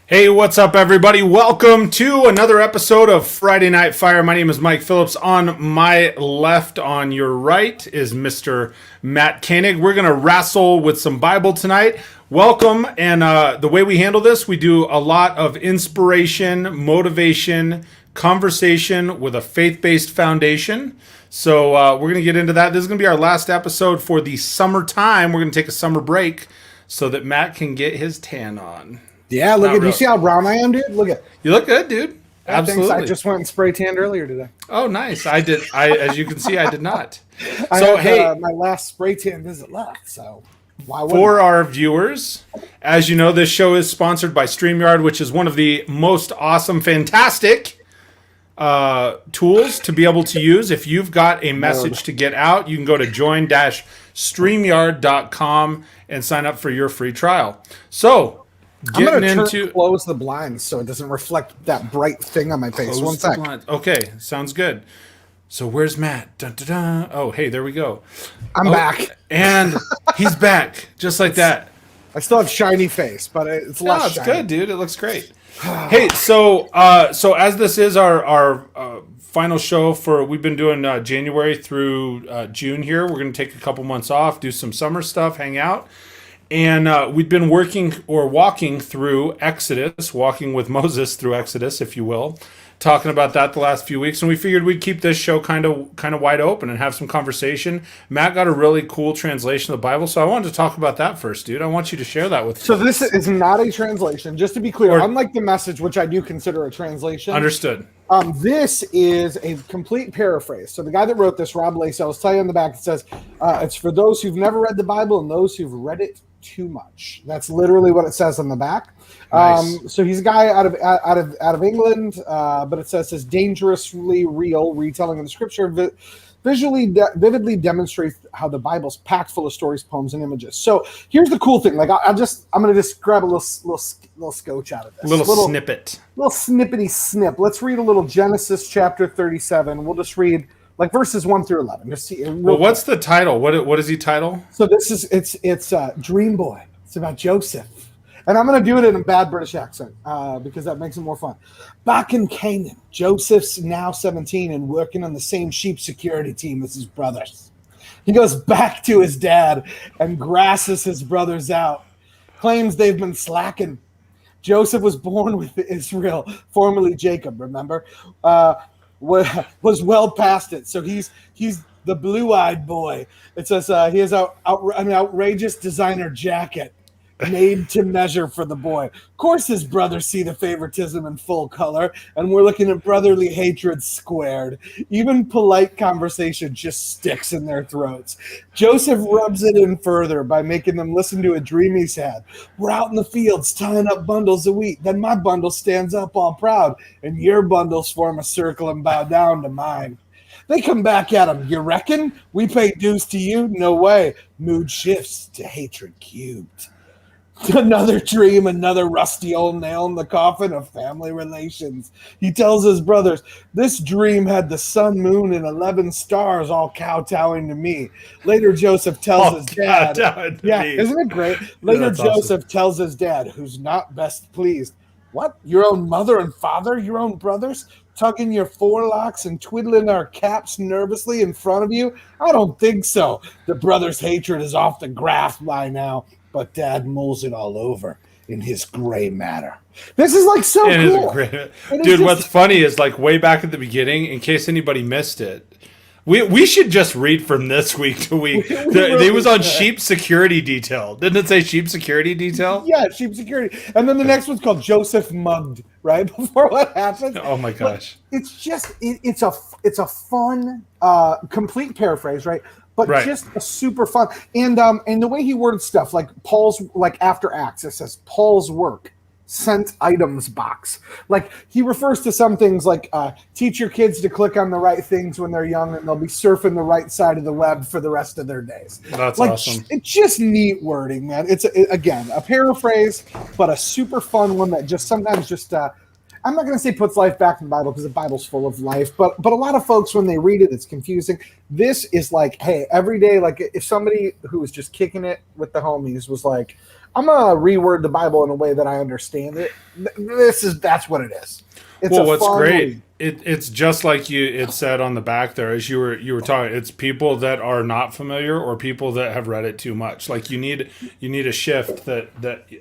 Hey, what's up, everybody? Welcome to another episode of Friday Night Fire. My name is Mike Phillips. On my left, on your right, is Mr. Matt Koenig. We're going to wrestle with some Bible tonight. Welcome. And the way we handle this, we do a lot of inspiration, motivation, conversation with a faith-based foundation. So we're going to get into that. This is going to be our last episode for the summertime. We're going to take a summer break so that Matt can get his tan on. Yeah, look at you. See how brown I am, dude? Look at you. Look good, dude. Absolutely. I just went and spray tanned earlier today. Oh, nice. I did. As you can see, I did not. So hey, my last spray tan visit left. So why wouldn't for our viewers, as you know, this show is sponsored by StreamYard, which is one of the most awesome, fantastic tools to be able to use. If you've got a message to get out, you can go to join-streamyard.com and sign up for your free trial. So. I'm going to close the blinds so it doesn't reflect that bright thing on my face. One sec. Okay, sounds good. So where's Matt? Dun, dun, dun. Oh, hey, there we go. I'm back. And he's back, just like that. I still have shiny face, but it's less it's shiny. Good, dude. It looks great. Hey, so as this is our final show we've been doing January through June here. We're going to take a couple months off, do some summer stuff, hang out. And we've been walking through Exodus, walking with Moses through Exodus, if you will, talking about that the last few weeks. And we figured we'd keep this show kind of wide open and have some conversation. Matt got a really cool translation of the Bible, so I wanted to talk about that first, dude. I want you to share that with us. So this is not a translation, just to be clear. Unlike the Message, which I do consider a translation. Understood. This is a complete paraphrase. So the guy that wrote this, Rob Lacey, I'll tell you on the back, it says, it's for those who've never read the Bible and those who've read it too much. That's literally what it says on the back. Nice. So he's a guy out of England, but it says dangerously real retelling of the scripture vividly demonstrates how the Bible's packed full of stories, poems, and images. So here's the cool thing. Like I'm gonna just grab a little scotch out of this. Little snippet. Little snippety snip. Let's read a little Genesis chapter 37. We'll just read like verses 1 through 11. Just see. What's the title? What is he title? So this is it's Dream Boy. It's about Joseph, and I'm going to do it in a bad British accent because that makes it more fun. Back in Canaan, Joseph's now 17 and working on the same sheep security team as his brothers. He goes back to his dad and grasses his brothers out. Claims they've been slacking. Joseph was born with Israel, formerly Jacob. Remember. Was well past it, so he's the blue-eyed boy. It says he has an outrageous designer jacket made to measure for the boy. Of course, his brothers see the favoritism in full color, and we're looking at brotherly hatred squared. Even polite conversation just sticks in their throats. Joseph rubs it in further by making them listen to a dream he's had. We're out in the fields tying up bundles of wheat. Then my bundle stands up all proud, and your bundles form a circle and bow down to mine. They come back at him. You reckon? We pay dues to you? No way. Mood shifts to hatred cubed. Another dream, another rusty old nail in the coffin of family relations. He tells his brothers, this dream had the sun, moon, and 11 stars all kowtowing to me. Later, Joseph tells his dad. Isn't it great? Later, Joseph tells his dad, who's not best pleased. What? Your own mother and father? Your own brothers? Tugging your forelocks and twiddling our caps nervously in front of you? I don't think so. The brothers' hatred is off the graph by now. But Dad mulls it all over in his gray matter. This is like so cool. Dude, what's funny is like way back at the beginning, in case anybody missed it, we should just read from this week to week. It was on sheep security detail. Didn't it say sheep security detail? Yeah, sheep security. And then the next one's called Joseph Mugged, right? Before what happens. Oh my gosh. But it's just, it's a fun, complete paraphrase, right? But just a super fun. And the way he worded stuff, like Paul's, like after Acts, it says Paul's work, sent items box. Like he refers to some things like teach your kids to click on the right things when they're young and they'll be surfing the right side of the web for the rest of their days. That's awesome. It's just neat wording, man. It's, again, a paraphrase, but a super fun one that just sometimes just I'm not going to say puts life back in the Bible because the Bible's full of life, but a lot of folks, when they read it, it's confusing. This is like, hey, every day, like if somebody who was just kicking it with the homies was like, I'm gonna reword the Bible in a way that I understand it. That's what it is. It's Well, a what's fun great, read. it's just like it said on the back there, as you were talking. It's people that are not familiar or people that have read it too much. Like you need a shift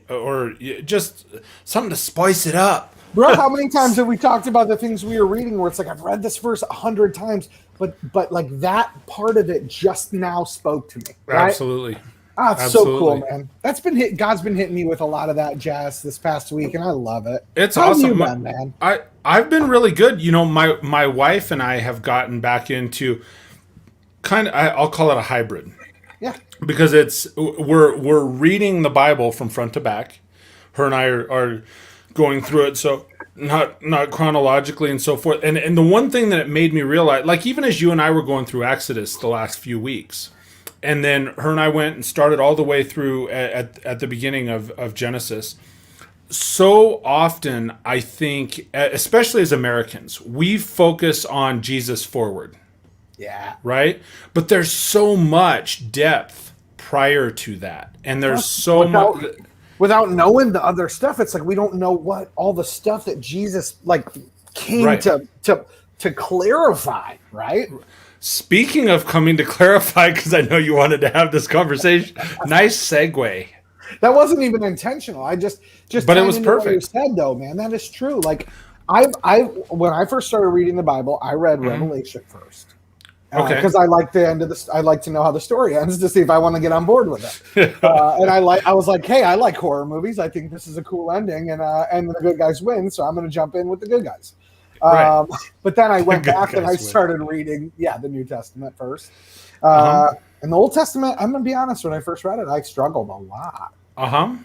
or just something to spice it up. Bro, how many times have we talked about the things we were reading where it's like I've read this verse 100 times, but like that part of it just now spoke to me, right? Absolutely. Ah, it's so cool, Absolutely. man. God's been hitting me with a lot of that jazz this past week, and I love it. It's How have you awesome. been, man? I've been really good. My wife and I have gotten back into I'll call it a hybrid Yeah. because we're reading the Bible from front to back. Her and I are going through it, so not chronologically and so forth. And the one thing that it made me realize, like even as you and I were going through Exodus the last few weeks, and then her and I went and started all the way through at the beginning of Genesis. So often, I think, especially as Americans, we focus on Jesus forward, Yeah. right? But there's so much depth prior to that, and there's so Without, much. without knowing the other stuff, it's like we don't know what all the stuff that Jesus like came Right. to clarify, right? Speaking of coming to clarify, because I know you wanted to have this conversation. Nice segue. That wasn't even intentional. I just But it tying was into what you perfect. said though, man. That is true. Like I when I first started reading the Bible, I read Revelation first. Okay. Because I like the end of this. I like to know how the story ends to see if I want to get on board with it. And I was like, hey, I like horror movies. I think this is a cool ending, and the good guys win, so I'm going to jump in with the good guys. Right. But then I went Good back and I guys win. started reading, the New Testament first. Uh-huh. And the Old Testament, I'm going to be honest, when I first read it, I struggled a lot. Uh-huh.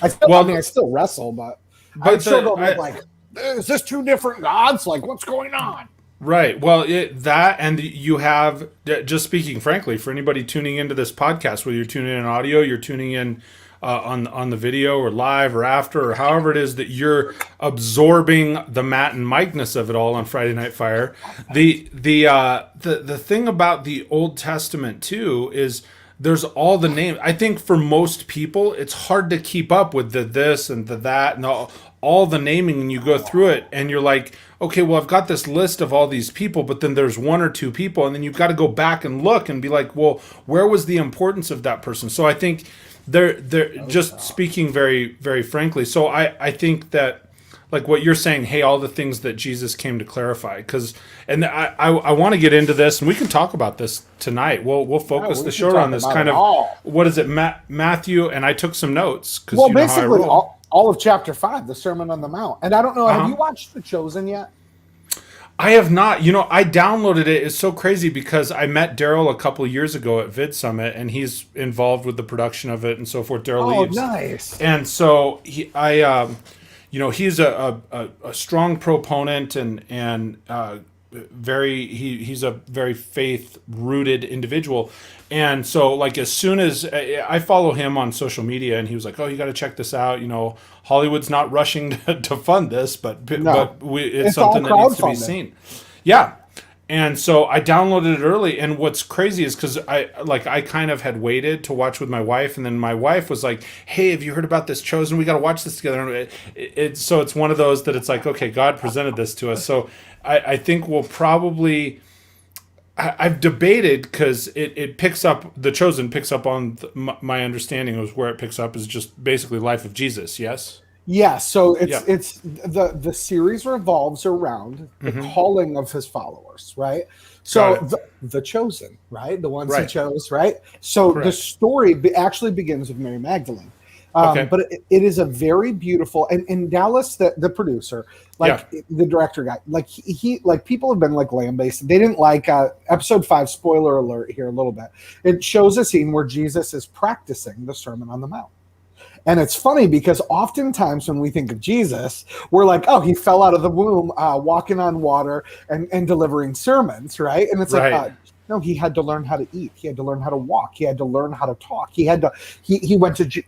I still wrestle, but I But struggled with like, is this two different gods? Like, what's going on? Right. Well, that and you have, just speaking frankly, for anybody tuning into this podcast, whether you're tuning in audio, you're tuning in on the video or live or after or however it is that you're absorbing the Matt and Mike-ness of it all on Friday Night Fire. The thing about the Old Testament too is there's all the names. I think for most people, it's hard to keep up with the this and the that and all the naming, and you go through it and you're like, okay, well, I've got this list of all these people, but then there's one or two people, and then you've got to go back and look and be like, well, where was the importance of that person? So I think they're just speaking very, very frankly. So I think that, like what you're saying, hey, all the things that Jesus came to clarify, and I want to get into this, and we can talk about this tonight. We'll focus we the can show talk around this about kind it of all. what is it, Matthew, and I took some notes because Well, you know how I basically, roll. all of chapter 5, the Sermon on the Mount. And I don't know, have you watched The Chosen yet? I have not. I downloaded it. It's so crazy because I met Daryl a couple of years ago at Vid Summit, and he's involved with the production of it and so forth. Daryl Oh, Leaves. nice. And so he's a strong proponent and he's a very faith rooted individual. And so like as soon as I follow him on social media, and he was like, oh, you got to check this out. Hollywood's not rushing to fund this, but it's something that needs to be crowdfunded. seen. Yeah. And so I downloaded it early, and what's crazy is because I kind of had waited to watch with my wife, and then my wife was like, "Hey, have you heard about this Chosen? We got to watch this together." And so it's one of those that it's like, okay, God presented this to us, so I think we'll probably. I've debated because it picks up, the Chosen picks up on my understanding of where it picks up is just basically life of Jesus. Yes. Yeah, so Yeah. it's the series revolves around the calling of his followers, right? So Got the chosen, right? The ones he Right. chose, right? So the Correct. story actually begins with Mary Magdalene. Okay. But it is a very beautiful, and Dallas, the producer, the director guy, like he like people have been like lambasted. They didn't like episode 5. Spoiler alert here a little bit. It shows a scene where Jesus is practicing the Sermon on the Mount. And it's funny because oftentimes when we think of Jesus, we're like, oh, he fell out of the womb walking on water and delivering sermons, right? And it's Right. like, no, he had to learn how to eat. He had to learn how to walk. He had to learn how to talk. He went to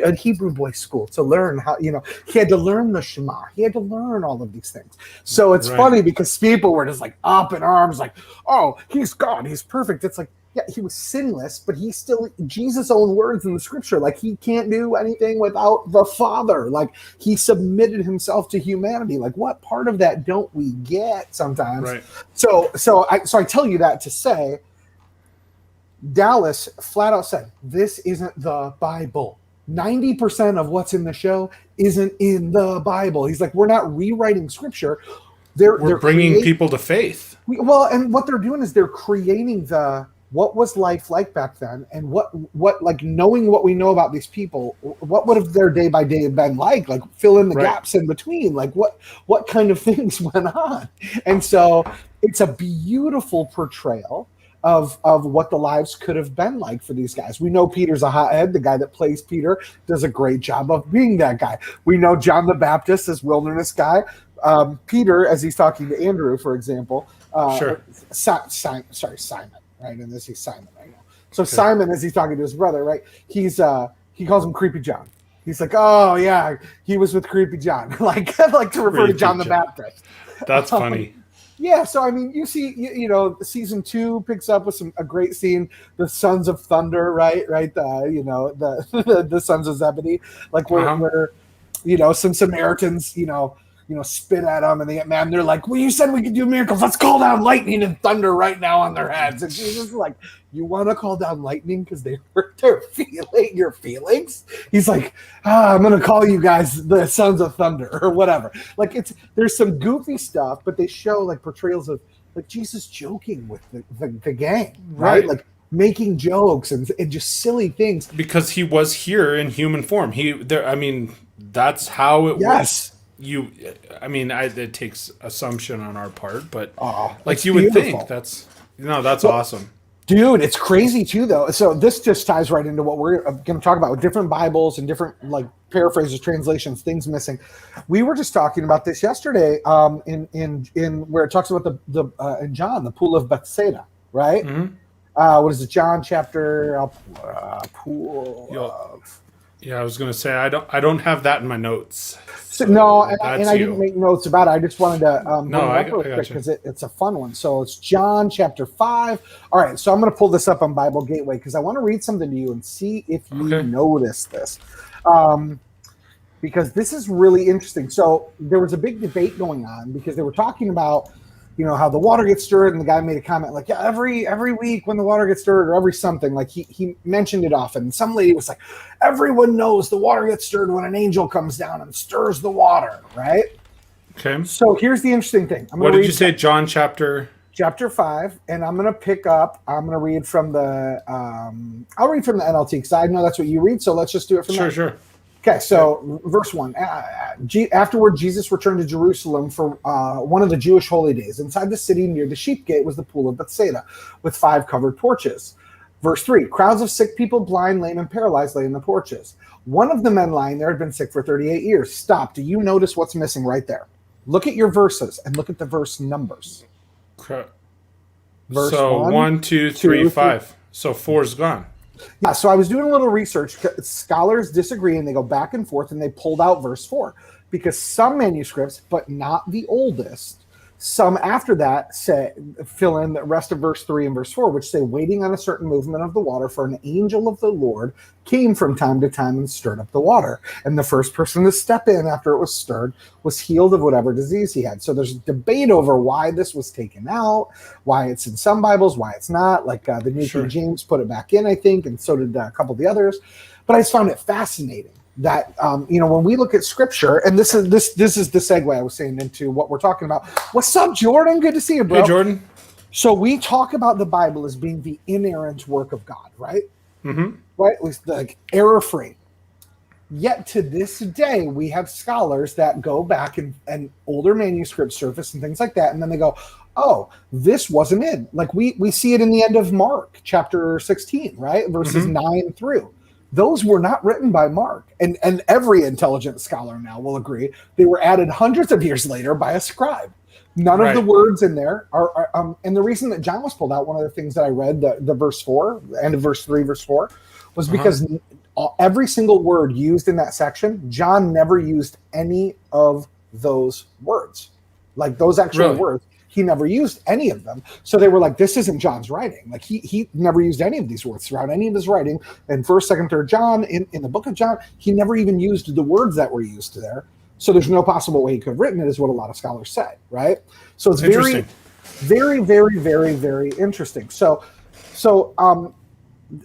a Hebrew boys school to learn how, he had to learn the Shema. He had to learn all of these things. So it's Right. funny because people were just like up in arms, like, oh, he's God. He's perfect. It's like, Yeah, he was sinless, but he's still Jesus' own words in the scripture. Like, he can't do anything without the Father. Like, he submitted himself to humanity. Like, what part of that don't we get sometimes? Right. So I tell you that to say, Dallas flat out said, this isn't the Bible. 90% of what's in the show isn't in the Bible. He's like, we're not rewriting scripture. We're bringing people to faith. Well, and what they're doing is they're creating what was life like back then, and what like, knowing what we know about these people, what would have their day by day been like fill in the gaps in between, like what kind of things went on. And so it's a beautiful portrayal of what the lives could have been like for these guys. We know Peter's a hothead. The guy that plays Peter does a great job of being that guy. We know John the Baptist, this wilderness guy. Peter, as he's talking to Andrew, for example, Simon, right? And this is Simon right now. So Simon, as he's talking to his brother, right? He calls him Creepy John. He's like, oh yeah, he was with Creepy John, like to refer to John the Baptist. That's funny. Yeah, so I mean, you see, season 2 picks up with a great scene, the Sons of Thunder, right? The Sons of Zebedee, like where some Samaritans, spit at them, and they get mad, and they're like, well, you said we could do miracles. Let's call down lightning and thunder right now on their heads. And Jesus is like, you want to call down lightning because they hurt your feelings? He's like, I'm going to call you guys the Sons of Thunder or whatever. Like, there's some goofy stuff, but they show like portrayals of like Jesus joking with the gang, right? Like making jokes and just silly things. Because he was here in human form. That's how it was. It takes assumption on our part, but you would think that's awesome. Dude, it's crazy too, though. So this just ties right into what we're going to talk about with different Bibles and different like paraphrases, translations, things missing. We were just talking about this yesterday in where it talks about in John, the pool of Bethsaida, right? Mm-hmm. What is it? John chapter pool of. Yeah, I was going to say I don't have that in my notes. So, no, and I didn't make notes about it. I just wanted to because it's a fun one. So it's John chapter 5. All right, so I'm going to pull this up on Bible Gateway because I want to read something to you and see if you notice this. Because this is really interesting. So there was a big debate going on because they were talking about how the water gets stirred, and the guy made a comment like, yeah, every week when the water gets stirred, or every something, like he mentioned it often. And some lady was like, everyone knows the water gets stirred when an angel comes down and stirs the water, right? Okay. So here's the interesting thing. What did you say, John chapter 5, and I'm going to read from the I'll read from the NLT because I know that's what you read, so let's just do it from there. Sure. Okay, so verse 1. Afterward, Jesus returned to Jerusalem for one of the Jewish holy days. Inside the city near the sheep gate was the pool of Bethsaida with 5 covered porches. Verse 3, crowds of sick people, blind, lame, and paralyzed lay in the porches. One of the men lying there had been sick for 38 years. Stop. Do you notice what's missing right there? Look at your verses and look at the verse numbers. Verse so 1, 2, 3, 5. So 4's gone. Yeah, so I was doing a little research. Scholars disagree, and they go back and forth, and they pulled out verse 4 because some manuscripts, but not the oldest, some after that fill in the rest of verse 3 and verse 4, which say, waiting on a certain movement of the water, for an angel of the Lord came from time to time and stirred up the water. And the first person to step in after it was stirred was healed of whatever disease he had. So there's debate over why this was taken out, why it's in some Bibles, why it's not. Like the New King James put it back in, I think, and so did a couple of the others. But I just found it fascinating that when we look at scripture, and this is the segue I was saying into what we're talking about. What's up, Jordan? Good to see you, bro. Hey, Jordan. So we talk about the Bible as being the inerrant work of God, right? Mm-hmm. Right, it was like error-free. Yet to this day, we have scholars that go back and older manuscripts surface and things like that, and then they go, oh, this wasn't in. Like we see it in the end of Mark chapter 16, right? Verses 9 through. Those were not written by Mark. And every intelligent scholar now will agree they were added hundreds of years later by a scribe. None of the words in there are and the reason that John was pulled out, one of the things that I read, the verse 4, the end of verse 3, verse 4, was because every single word used in that section, John never used any of those words. Like those actual words. He never used any of them. So they were like, this isn't John's writing. Like he never used any of these words throughout any of his writing. In 1st, 2nd, 3rd John, in the book of John, he never even used the words that were used there. So there's no possible way he could have written it, is what a lot of scholars say, right? So it's very, very, very, very, very interesting. So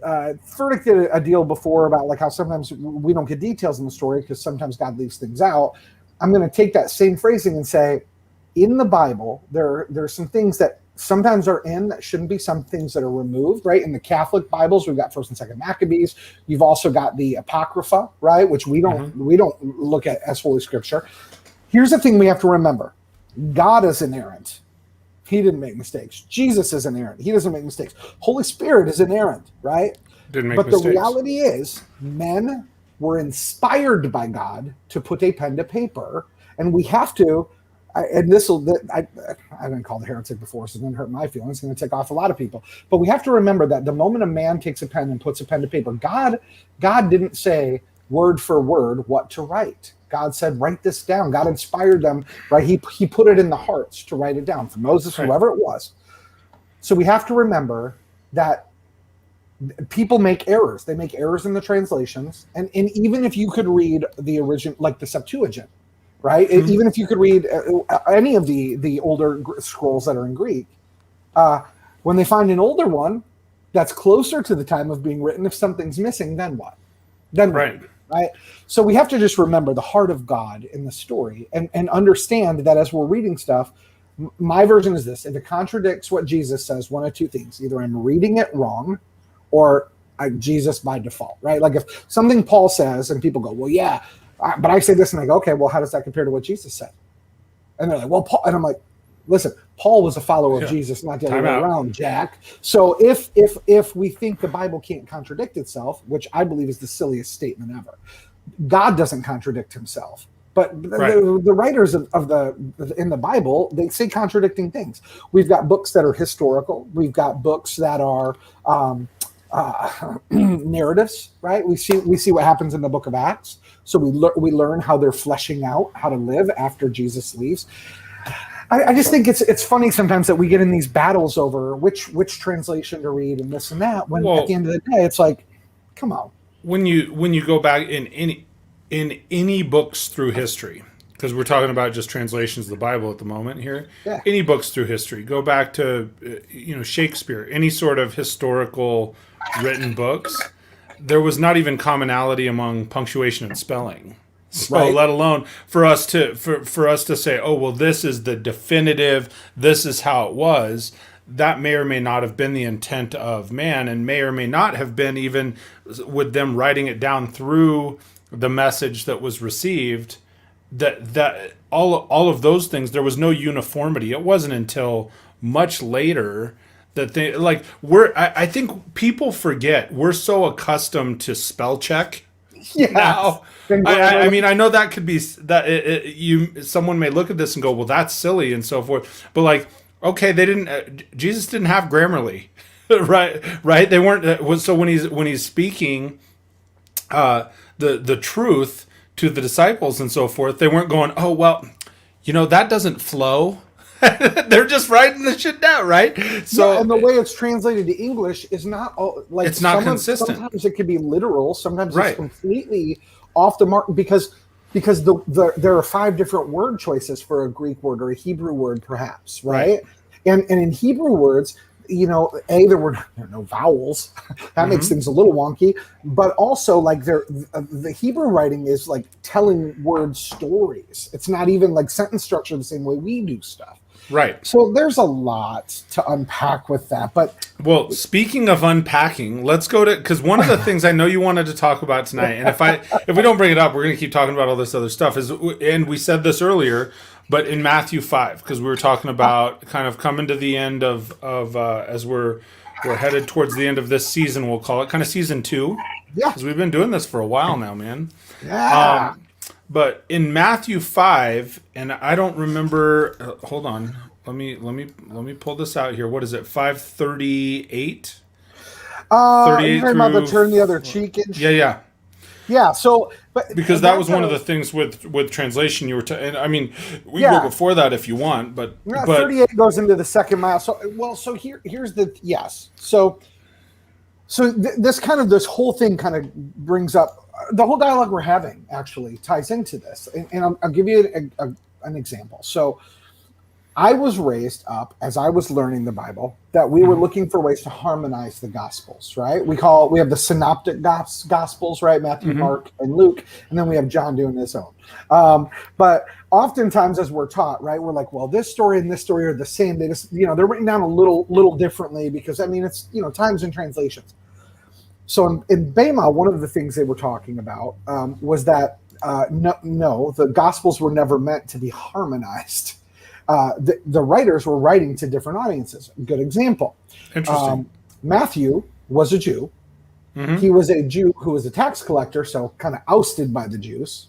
Furtick did a deal before about like how sometimes we don't get details in the story because sometimes God leaves things out. I'm going to take that same phrasing and say, in the Bible, there are some things that sometimes are in that shouldn't be, some things that are removed, right? In the Catholic Bibles, we've got 1st and 2nd Maccabees. You've also got the Apocrypha, right? Which we don't look at as Holy Scripture. Here's the thing we have to remember. God is inerrant. He didn't make mistakes. Jesus is inerrant. He doesn't make mistakes. Holy Spirit is inerrant, right? Didn't make but mistakes. The reality is men were inspired by God to put a pen to paper, and we have to, and this will, I've been called a heretic before, so it's going to hurt my feelings. It's going to tick off a lot of people. But we have to remember that the moment a man takes a pen and puts a pen to paper, God didn't say word for word what to write. God said, write this down. God inspired them, right? He put it in the hearts to write it down for Moses, whoever it was. So we have to remember that people make errors. They make errors in the translations. And even if you could read the original, like the Septuagint, right? Mm-hmm. Even if you could read any of the older scrolls that are in Greek, when they find an older one that's closer to the time of being written, if something's missing, then what? Then right. What? Right. So we have to just remember the heart of God in the story and understand that as we're reading stuff, my version is this: if it contradicts what Jesus says, one of two things: either I'm reading it wrong or Jesus by default, right? Like if something Paul says and people go, well, yeah, but I say this, and I go, okay, well, how does that compare to what Jesus said? And they're like, well, Paul, and I'm like, listen, Paul was a follower of Jesus, not the other way around, Jack. So if we think the Bible can't contradict itself, which I believe is the silliest statement ever, God doesn't contradict himself. But the writers of in the Bible, they say contradicting things. We've got books that are historical. We've got books that are narratives, right? We see what happens in the book of Acts. So we learn how they're fleshing out how to live after Jesus leaves. I just think it's funny sometimes that we get in these battles over which translation to read and this and that, when at the end of the day it's like, come on. When you go back in any books through history, because we're talking about just translations of the Bible at the moment here, any books through history, go back to Shakespeare, any sort of historical written books, there was not even commonality among punctuation and spelling. So let alone for us to say, oh, well, this is the definitive, this is how it was. That may or may not have been the intent of man, and may or may not have been even with them writing it down through the message that was received. That all of those things, there was no uniformity. It wasn't until much later that they I think people forget we're so accustomed to spell check. Now, I mean, I know that could be that someone may look at this and go, well, that's silly and so forth. But like, okay, they didn't. Jesus didn't have Grammarly, right? They weren't. So when he's speaking the truth to the disciples and so forth, they weren't going, oh well, that doesn't flow. They're just writing the shit down, right? So and the way it's translated to English is not like it's not consistent. Sometimes it could be literal. Sometimes it's completely off the mark because there are 5 different word choices for a Greek word or a Hebrew word, perhaps, right? And in Hebrew words, there were no vowels. That makes things a little wonky. But also, like the Hebrew writing is like telling word stories. It's not even like sentence structure the same way we do stuff. Right. So there's a lot to unpack with that. But well, speaking of unpacking, let's go to, because one of the things I know you wanted to talk about tonight, and if we don't bring it up, we're going to keep talking about all this other stuff. And we said this earlier, but in Matthew 5, because we were talking about kind of coming to the end of as we're headed towards the end of this season, we'll call it kind of season 2. Yeah. Because we've been doing this for a while now, man. Yeah. But in Matthew 5, and I don't remember. Hold on, let me pull this out here. What is it? 5:38. You're talking about the turn the other cheek. Yeah. Yeah. So, but Because and that that's was one of the things with translation you were. And I mean, we can go yeah. before that if you want, but 38 goes into the second mile. So, well, so here's the yes. This whole thing kind of brings up the whole dialogue we're having. Actually, ties into this, and I'll give you an example. So, I was raised up as I was learning the Bible that we were looking for ways to harmonize the Gospels, right? We have the synoptic Gospels, right? Matthew, Mark, and Luke, and then we have John doing his own. But oftentimes, as we're taught, right, we're like, well, this story and this story are the same. They just, they're written down a little differently because it's times and translations. So in Bema, one of the things they were talking about was that no, the Gospels were never meant to be harmonized. The writers were writing to different audiences. Good example. Interesting. Matthew was a Jew. He was a Jew who was a tax collector, so kind of ousted by the Jews.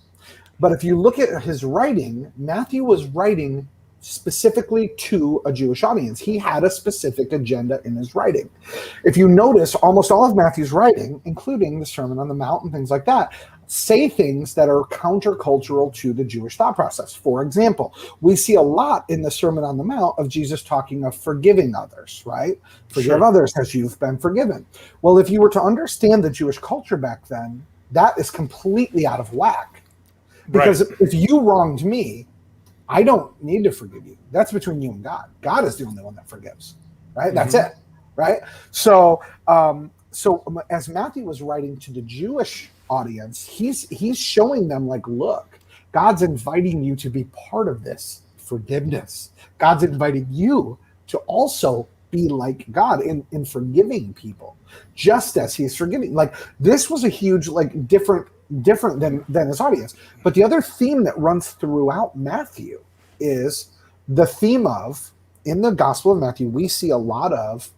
But if you look at his writing, Matthew was writing specifically to a Jewish audience. He had a specific agenda in his writing. If you notice, almost all of Matthew's writing, including the Sermon on the Mount and things like that, say things that are countercultural to the Jewish thought process. For example, we see a lot in the Sermon on the Mount of Jesus talking of forgiving others, right? Forgive others as you've been forgiven. Well, if you were to understand the Jewish culture back then, that is completely out of whack. Because if you wronged me, I don't need to forgive you. That's between you and God. God is the only one that forgives, right? That's it, right? So, as Matthew was writing to the Jewish audience, he's showing them like, look, God's inviting you to be part of this forgiveness. God's inviting you to also be like God in forgiving people, just as He's forgiving. Like this was a huge, like different than his audience. But the other theme that runs throughout Matthew is the theme of, in the Gospel of Matthew, we see a lot of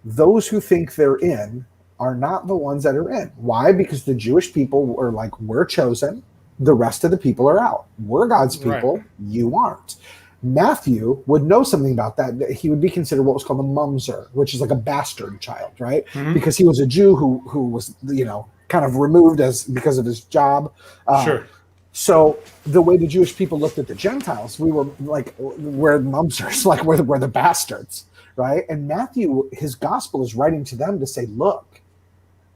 those who think they're in are not the ones that are in. Why? Because the Jewish people were like, we're chosen, the rest of the people are out. We're God's people, you aren't. Matthew would know something about that. He would be considered what was called a mumser, which is like a bastard child, right? Because he was a Jew who was, kind of removed because of his job. So the way the Jewish people looked at the Gentiles, we were like, we're mumsers, like we're the bastards, right? And Matthew, his gospel is writing to them to say, look,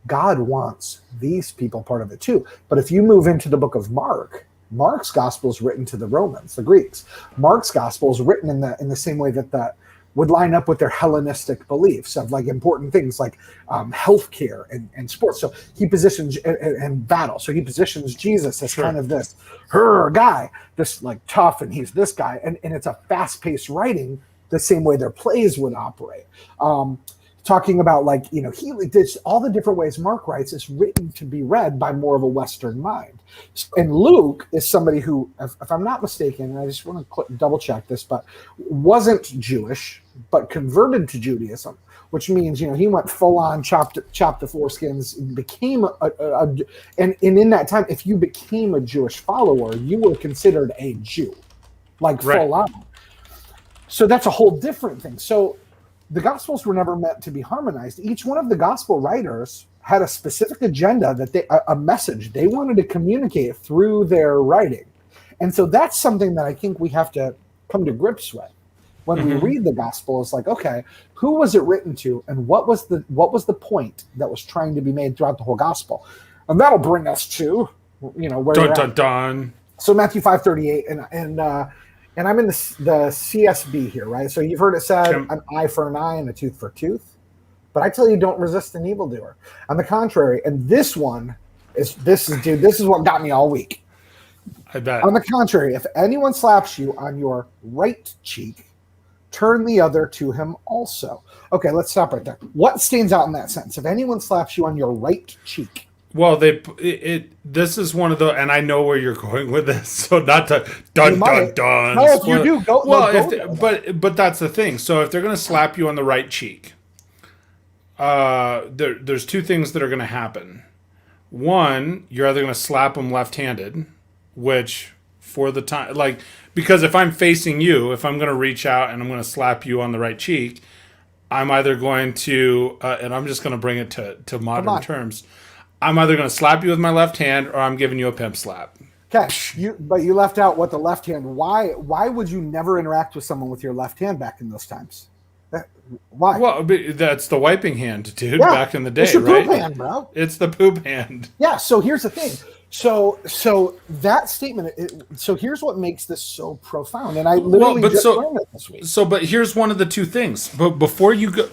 God wants these people part of it too. But if you move into the book of Mark, Mark's gospel is written to the Romans, the Greeks. Mark's gospel is written in the same way that would line up with their Hellenistic beliefs of like important things like healthcare and sports. So he positions and battle. So he positions Jesus as kind of this guy, this like tough, and he's this guy, and it's a fast-paced writing the same way their plays would operate. Talking about like, he did all the different ways Mark writes is written to be read by more of a Western mind. And Luke is somebody who, if I'm not mistaken, and I just want to double check this, but wasn't Jewish, but converted to Judaism, which means, he went full on, chopped the foreskins, became and in that time, if you became a Jewish follower, you were considered a Jew, like full on. So that's a whole different thing. So the Gospels were never meant to be harmonized. Each one of the Gospel writers had a specific agenda a message they wanted to communicate through their writing. And so that's something that I think we have to come to grips with. When we read the Gospel, it's like, okay, who was it written to, and what was the point that was trying to be made throughout the whole Gospel? And that'll bring us to, where dun. So Matthew 5:38, and I'm in the CSB here, right? So you've heard it said, an eye for an eye and a tooth for a tooth. But I tell you, don't resist an evildoer. On the contrary, and this is what got me all week. I bet. On the contrary, if anyone slaps you on your right cheek, turn the other to him also. Okay, let's stop right there. What stands out in that sentence? If anyone slaps you on your right cheek. Well, this is one of the, and I know where you're going with this, so not to dun. No, if you do, go. But that's the thing. So if they're going to slap you on the right cheek, there's two things that are going to happen. One, you're either going to slap them left-handed, which for the time, like, because if I'm facing you, if I'm going to reach out and I'm going to slap you on the right cheek, I'm either going to, and I'm just going to bring it to modern terms. I'm either going to slap you with my left hand or I'm giving you a pimp slap. Okay, but you left out what the left hand. Why would you never interact with someone with your left hand back in those times? Why? Well, that's the wiping hand, dude. Yeah, back in the day, it's your right? poop hand, bro. It's the poop hand. Yeah. So here's the thing. So that statement. So here's what makes this so profound. And I literally learned it this week. But here's one of the two things. But before you go,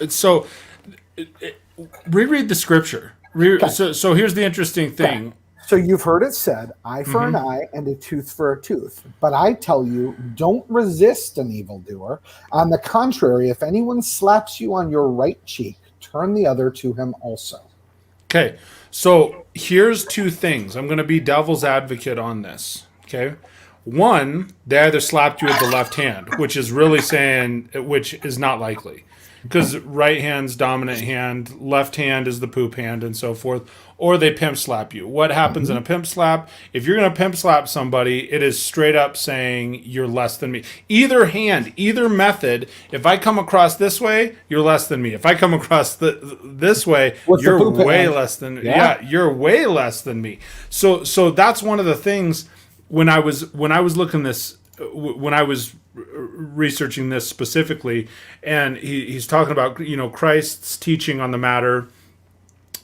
reread the scripture. Okay. So here's the interesting thing. Okay. So you've heard it said, eye for an eye and a tooth for a tooth. But I tell you, don't resist an evildoer. On the contrary, if anyone slaps you on your right cheek, turn the other to him also. Okay. So here's two things. I'm going to be devil's advocate on this. Okay. One, they either slapped you with the left hand, which is not likely. Because right hand's dominant hand, left hand is the poop hand, and so forth. Or they pimp slap you. What happens in a pimp slap? If you're going to pimp slap somebody, it is straight up saying you're less than me. Either hand, either method. If I come across this way, you're less than me. If I come across this way, you're way less than me. Yeah, you're way less than me. So that's one of the things when I was looking this. When I was researching this specifically, and he's talking about Christ's teaching on the matter,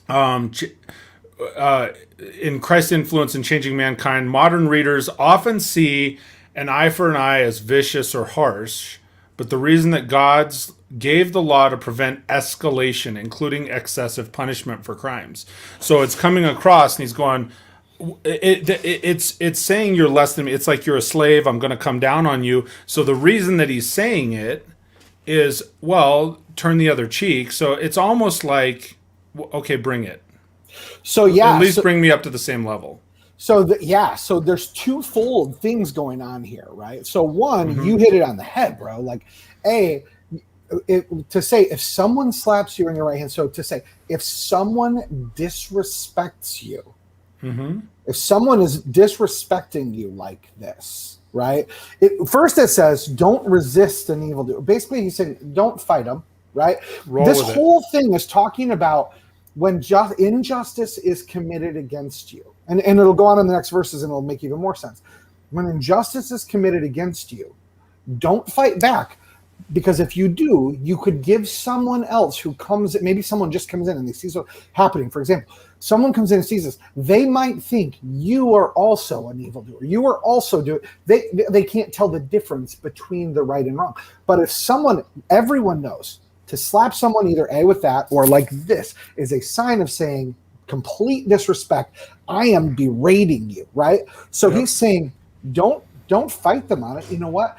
in Christ's influence in changing mankind, modern readers often see an eye for an eye as vicious or harsh, but the reason that God gave the law to prevent escalation, including excessive punishment for crimes. So it's coming across, and he's going, it's saying you're less than me. It's like you're a slave. I'm going to come down on you. So the reason that he's saying it is, well, turn the other cheek. So it's almost like, okay, bring it. So yeah, at least bring me up to the same level. So so there's twofold things going on here, right? So one, you hit it on the head, bro. Like, to say if someone slaps you in your right hand. So to say if someone disrespects you. If someone is disrespecting you like this, right? First it says, don't resist an evildoer. Basically, he's saying, don't fight them, right? This whole thing is talking about when injustice is committed against you. And it'll go on in the next verses and it'll make even more sense. When injustice is committed against you, don't fight back. Because if you do, you could give someone else who comes, maybe someone just comes in and they see what's happening. For example, someone comes in and sees this. They might think you are also an evildoer. You are also doing, they can't tell the difference between the right and wrong. But if everyone knows to slap someone either A with that or like this is a sign of saying complete disrespect. I am berating you, right? So he's saying, don't fight them on it. You know what?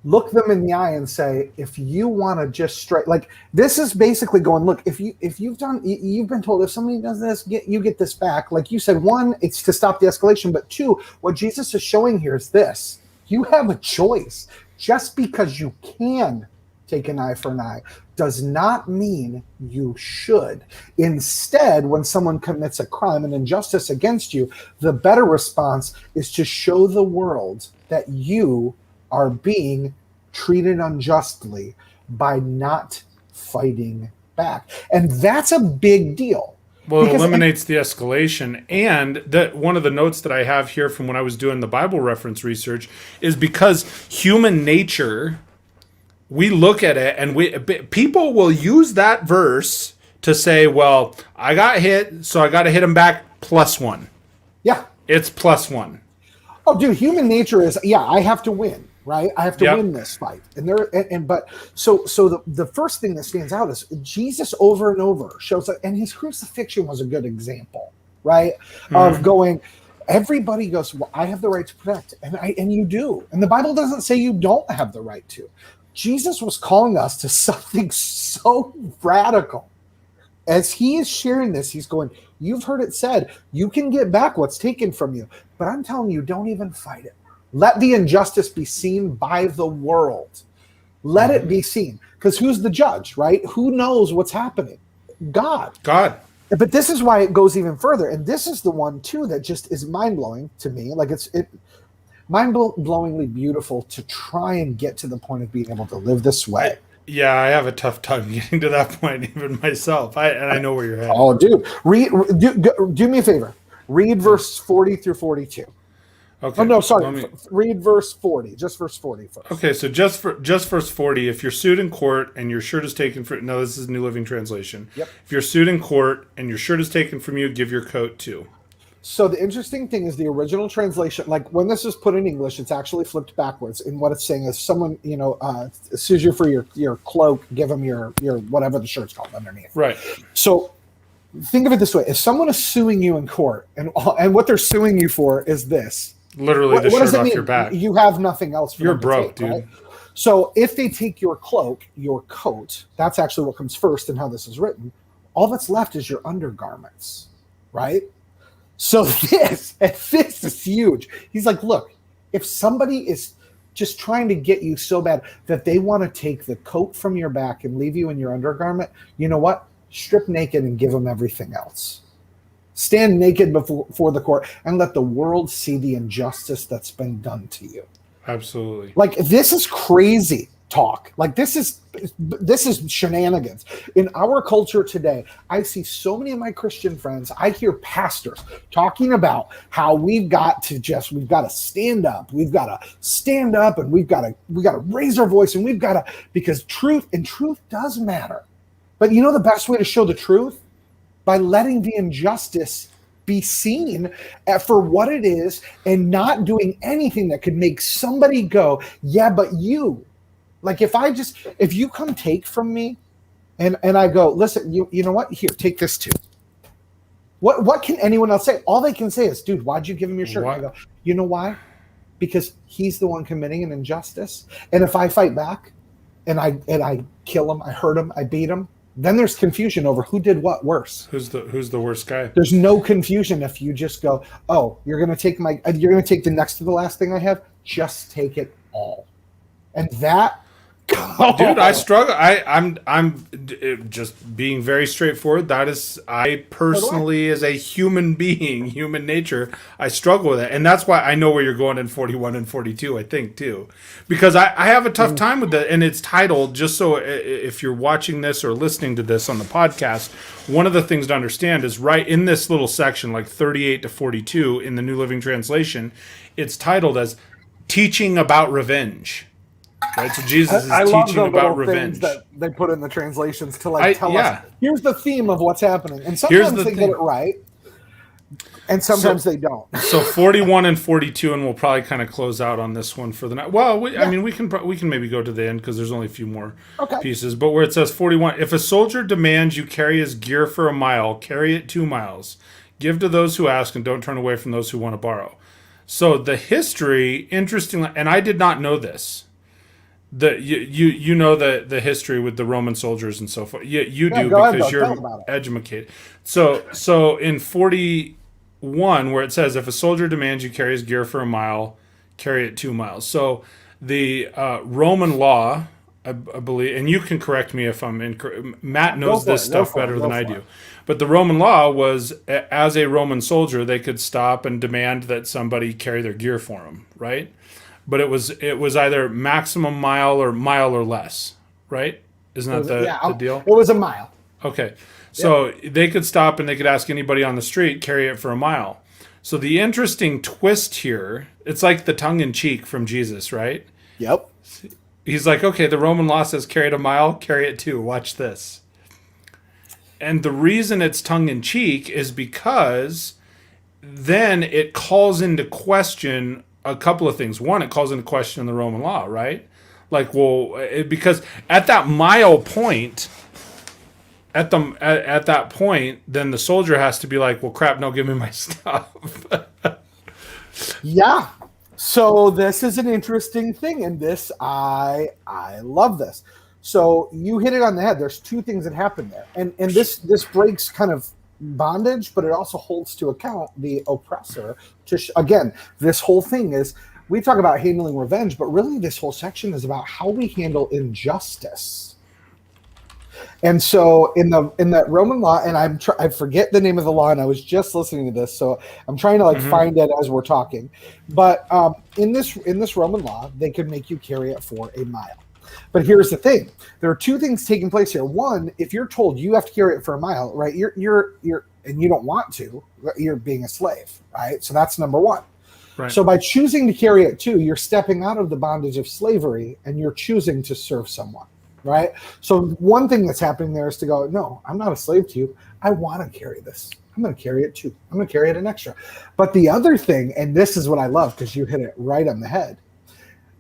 Look them in the eye and say, if you want to just straight, like this is basically going, look, if you've been told if somebody does this, you get this back. Like you said, one, it's to stop the escalation, but two, what Jesus is showing here is this: you have a choice. Just because you can take an eye for an eye does not mean you should. Instead, when someone commits a crime, an injustice against you, the better response is to show the world that you are being treated unjustly by not fighting back. And that's a big deal. Well, it eliminates the escalation. And one of the notes that I have here from when I was doing the Bible reference research is because human nature, we look at it and people will use that verse to say, well, I got hit, so I got to hit him back +1. Yeah. It's +1. Oh, dude, human nature is, I have to win. Right, I have to win this fight, but the first thing that stands out is Jesus over and over shows up, and his crucifixion was a good example, right? Of going, everybody goes, well, I have the right to protect, and you do, and the Bible doesn't say you don't have the right to. Jesus was calling us to something so radical. As he is sharing this, he's going, you've heard it said, you can get back what's taken from you, but I'm telling you, don't even fight it. Let the injustice be seen by the world. Let it be seen. Because who's the judge, right? Who knows what's happening? God. But this is why it goes even further. And this is the one, too, that just is mind-blowing to me. Like it's mind-blowingly beautiful to try and get to the point of being able to live this way. Yeah, I have a tough time getting to that point, even myself. I know where you're headed. Oh, dude, do me a favor. Read verse 40 through 42. Okay. Oh no, sorry. Let me. Read verse 40. Just verse 40 first. Okay, so just verse 40. If you're sued in court and your shirt is taken from, no, this is New Living Translation. Yep. If you're sued in court and your shirt is taken from you, give your coat too. So the interesting thing is the original translation, like when this is put in English, it's actually flipped backwards. And what it's saying is someone, sues you for your cloak, give them your whatever the shirt's called underneath. Right. So think of it this way: if someone is suing you in court, and what they're suing you for is this, Literally the what does shirt it off mean? your back. You have nothing else. You're broke, dude. Right? So if they take your cloak, your coat, that's actually what comes first in how this is written. All that's left is your undergarments, right? So this is huge. He's like, look, if somebody is just trying to get you so bad that they want to take the coat from your back and leave you in your undergarment, you know what? Strip naked and give them everything else. Stand naked before the court and let the world see the injustice that's been done to you. Absolutely. Like, this is crazy talk. Like, this is shenanigans. In our culture today, I see so many of my Christian friends, I hear pastors talking about how we've got to stand up. We've got to stand up and we've got to raise our voice, and because truth does matter. But you know the best way to show the truth? By letting the injustice be seen for what it is and not doing anything that could make somebody go, yeah, but you. Like, if you come take from me and I go, listen, you know what? Here, take this too. What can anyone else say? All they can say is, dude, why'd you give him your shirt? I go, you know why? Because he's the one committing an injustice. And if I fight back and I kill him, I hurt him, I beat him, then there's confusion over who did what worse. Who's the worst guy? There's no confusion if you just go, oh, you're gonna take the next to the last thing I have. Just take it all, and that. Dude, I struggle. I'm just being very straightforward. That is, I personally, as a human being, human nature, I struggle with it, and that's why I know where you're going in 41 and 42. I think too, because I have a tough time with that, and it's titled, just so if you're watching this or listening to this on the podcast, one of the things to understand is right in this little section, like 38 to 42 in the New Living Translation, it's titled as "Teaching About Revenge." Right, so Jesus is teaching about revenge. That they put in the translations to tell us, here's the theme of what's happening. And sometimes they get it right, and sometimes they don't. So 41 and 42, and we'll probably kind of close out on this one for the night. Well, I mean, we can maybe go to the end because there's only a few more pieces. But where it says 41, if a soldier demands you carry his gear for a mile, carry it 2 miles. Give to those who ask, and don't turn away from those who want to borrow. So the history, interestingly, and I did not know this. You know the history with the Roman soldiers and so forth. You do because you're educated. So in 41, where it says, if a soldier demands you carry his gear for a mile, carry it 2 miles. So the Roman law, I believe, and you can correct me if I'm incorrect. Matt knows this stuff better than I do. But the Roman law was, as a Roman soldier, they could stop and demand that somebody carry their gear for them, right? But it was either maximum mile or less, right? Isn't that the deal? It was a mile. Okay. So they could stop and they could ask anybody on the street, carry it for a mile. So the interesting twist here, it's like the tongue-in-cheek from Jesus, right? Yep. He's like, okay, the Roman law says carry it a mile, carry it 2. Watch this. And the reason it's tongue-in-cheek is because then it calls into question a couple of things. One, it calls into question the Roman law, right? Like, well, because at that mile point, at that point, then the soldier has to be like, well, crap, no, give me my stuff. Yeah. So this is an interesting thing, and this I love this. So you hit it on the head. There's 2 things that happen there, and this breaks kind of bondage, but it also holds to account the oppressor. Again, this whole thing is, we talk about handling revenge, but really this whole section is about how we handle injustice. And so in that Roman law, and I forget the name of the law, and I was just listening to this, so I'm trying to find it as we're talking. But in this Roman law, they could make you carry it for a mile. But here's the thing: there are two things taking place here. One, if you're told you have to carry it for a mile, right? You're and you don't want to, you're being a slave, right? So that's number one. Right. So by choosing to carry it too, you're stepping out of the bondage of slavery and you're choosing to serve someone, right? So one thing that's happening there is to go, no, I'm not a slave to you. I want to carry this. I'm going to carry it too. I'm going to carry it an extra. But the other thing, and this is what I love because you hit it right on the head.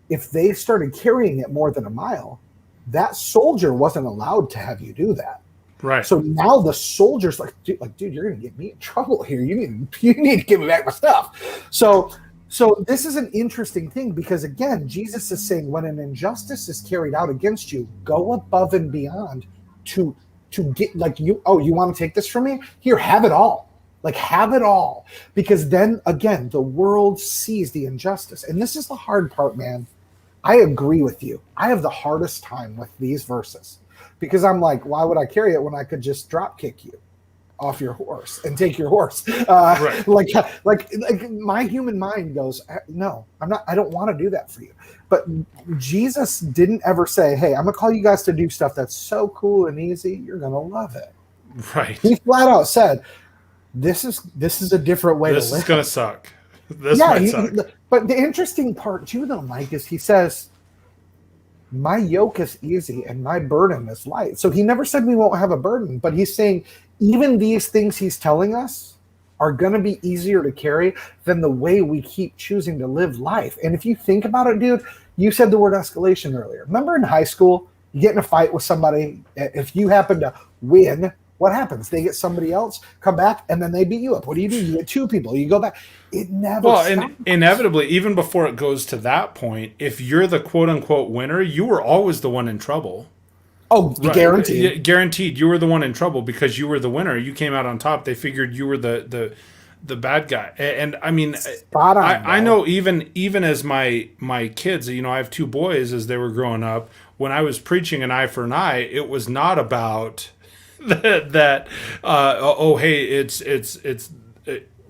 If they started carrying it more than a mile, that soldier wasn't allowed to have you do that. Right. So now the soldier's like, dude, you're going to get me in trouble here. You need to give me back my stuff. So this is an interesting thing because, again, Jesus is saying when an injustice is carried out against you, go above and beyond to get, like, you want to take this from me? Here, have it all. Like, have it all. Because then, again, the world sees the injustice. And this is the hard part, man. I agree with you. I have the hardest time with these verses because I'm like, why would I carry it when I could just drop kick you off your horse and take your horse? Right. Like my human mind goes, no, I don't want to do that for you. But Jesus didn't ever say, hey, I'm going to call you guys to do stuff that's so cool and easy. You're going to love it. Right. He flat out said, this is a different way to live. This is going to suck. This might suck. But the interesting part too, though, Mike, is he says, my yoke is easy and my burden is light. So he never said we won't have a burden, but he's saying even these things he's telling us are going to be easier to carry than the way we keep choosing to live life. And if you think about it, dude, you said the word escalation earlier. Remember in high school, you get in a fight with somebody. If you happen to win, what happens? They get somebody else, come back, and then they beat you up. What do? You get two people. You go back. It never stops. And inevitably, even before it goes to that point, if you're the quote-unquote winner, you were always the one in trouble. Oh, Right. guaranteed. Guaranteed. You were the one in trouble because you were the winner. You came out on top. They figured you were the bad guy. And I mean, Spot on, I know even as my kids, you know, I have two boys as they were growing up. When I was preaching an eye for an eye, it was not about that. Hey, it's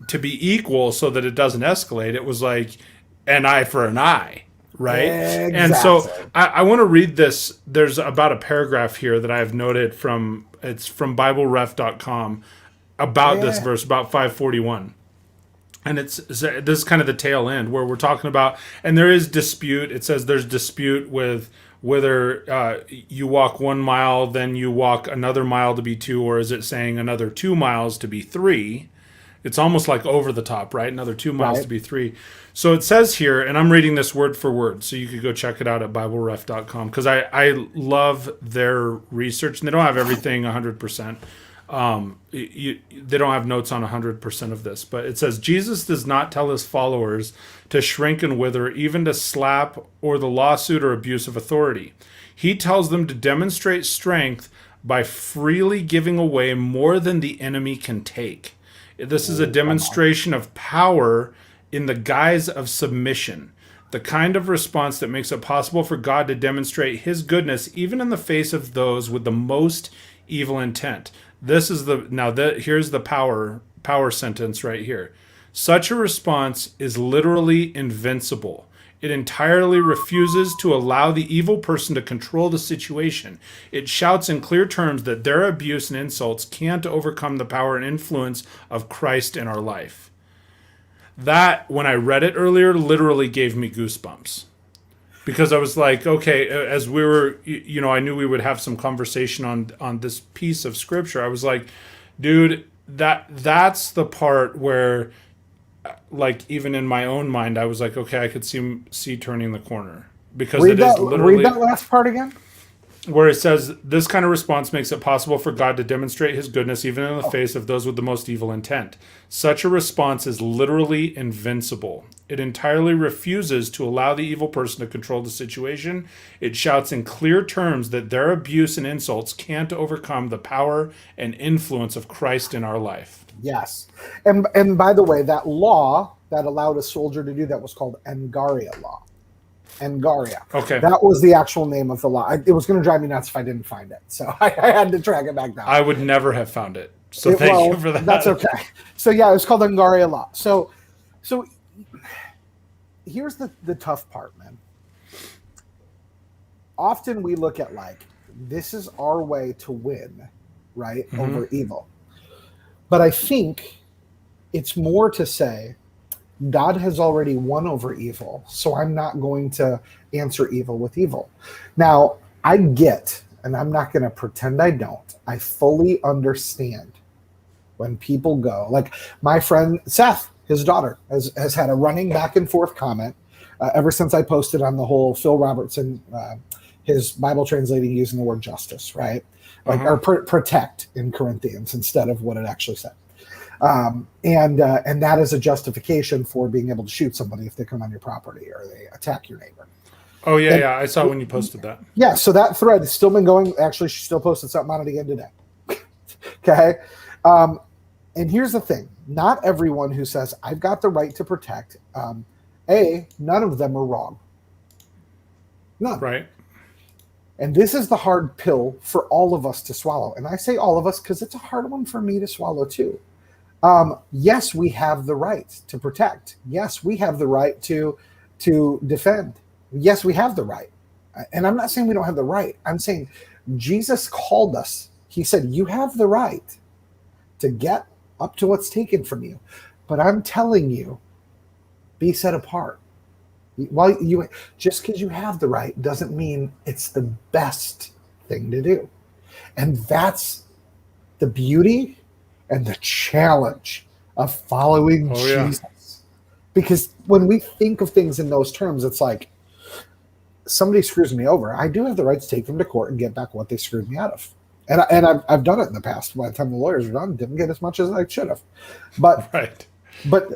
to be equal so that it doesn't escalate. It was like an eye for an eye. Right. Exactly. And so I want to read this. There's about a paragraph here that I've noted from BibleRef.com about this verse, about 541. And this is kind of the tail end where we're talking about, and there is dispute. It says there's dispute with whether you walk 1 mile, then you walk another mile to be 2, or is it saying another 2 miles to be 3? It's almost like over the top, right? Another 2 miles to be 3. So it says here, and I'm reading this word for word, so you could go check it out at BibleRef.com, because I love their research, and they don't have everything 100%. They don't have notes on 100% of this, but it says, Jesus does not tell his followers to shrink and wither, even to slap or the lawsuit or abuse of authority. He tells them to demonstrate strength by freely giving away more than the enemy can take. This is a demonstration of power in the guise of submission, the kind of response that makes it possible for God to demonstrate his goodness even in the face of those with the most evil intent. This is here's the power sentence right here. Such a response is literally invincible. It entirely refuses to allow the evil person to control the situation. It shouts in clear terms that their abuse and insults can't overcome the power and influence of Christ in our life. That, when I read it earlier, literally gave me goosebumps. Because I was like, okay, as we were, you know, I knew we would have some conversation on this piece of scripture. I was like, dude, that's the part where, like, even in my own mind, I was like, okay, I could see turning the corner. Because read that last part again. Where it says, this kind of response makes it possible for God to demonstrate his goodness even in the face of those with the most evil intent. Such a response is literally invincible. It entirely refuses to allow the evil person to control the situation. It shouts in clear terms that their abuse and insults can't overcome the power and influence of Christ in our life. Yes. And by the way, that law that allowed a soldier to do that was called Angaria law. Angaria. Okay. That was the actual name of the law. It was going to drive me nuts if I didn't find it. So I had to track it back down. I would never have found it. So thank you for that. That's okay. So yeah, it was called Angaria law. So here's the tough part, man. often we look at like, this is our way to win, right, over evil. But I think it's more to say, God has already won over evil, so I'm not going to answer evil with evil. Now, I get, and I'm not going to pretend I don't, I fully understand when people go, like my friend Seth, his daughter, has had a running back and forth comment ever since I posted on the whole Phil Robertson, his Bible translating using the word justice, right? Like, or protect in Corinthians instead of what it actually said. And that is a justification for being able to shoot somebody if they come on your property or they attack your neighbor. Oh, yeah, yeah. I saw when you posted that. Yeah, so that thread has still been going. Actually, she still posted something on it again today. Okay. And here's the thing. Not everyone who says, I've got the right to protect, none of them are wrong. None. Right. And this is the hard pill for all of us to swallow. And I say all of us because it's a hard one for me to swallow too. Yes, we have the right to protect. Yes, we have the right to defend. Yes, we have the right. And I'm not saying we don't have the right. I'm saying Jesus called us. He said, you have the right to get up to what's taken from you. But I'm telling you, be set apart. Well, just because you have the right doesn't mean it's the best thing to do. And that's the beauty and the challenge of following Jesus. Yeah. Because when we think of things in those terms, it's like, somebody screws me over. I do have the right to take them to court and get back what they screwed me out of. And I've done it in the past. By the time the lawyers are done, didn't get as much as I should have. But right.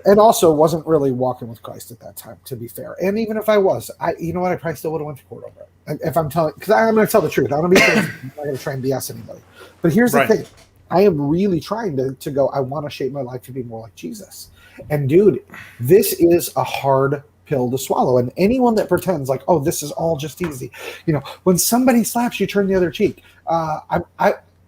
And also wasn't really walking with Christ at that time, to be fair. And even if I was, you know what, I probably still would have went to court over it. If I'm telling, because I'm going to tell the truth. I'm going to be I'm not going to try and BS anybody. But here's the thing. I am really trying to go, I want to shape my life to be more like Jesus. And dude, this is a hard pill to swallow. And anyone that pretends like, oh, this is all just easy. You know, when somebody slaps you, turn the other cheek. I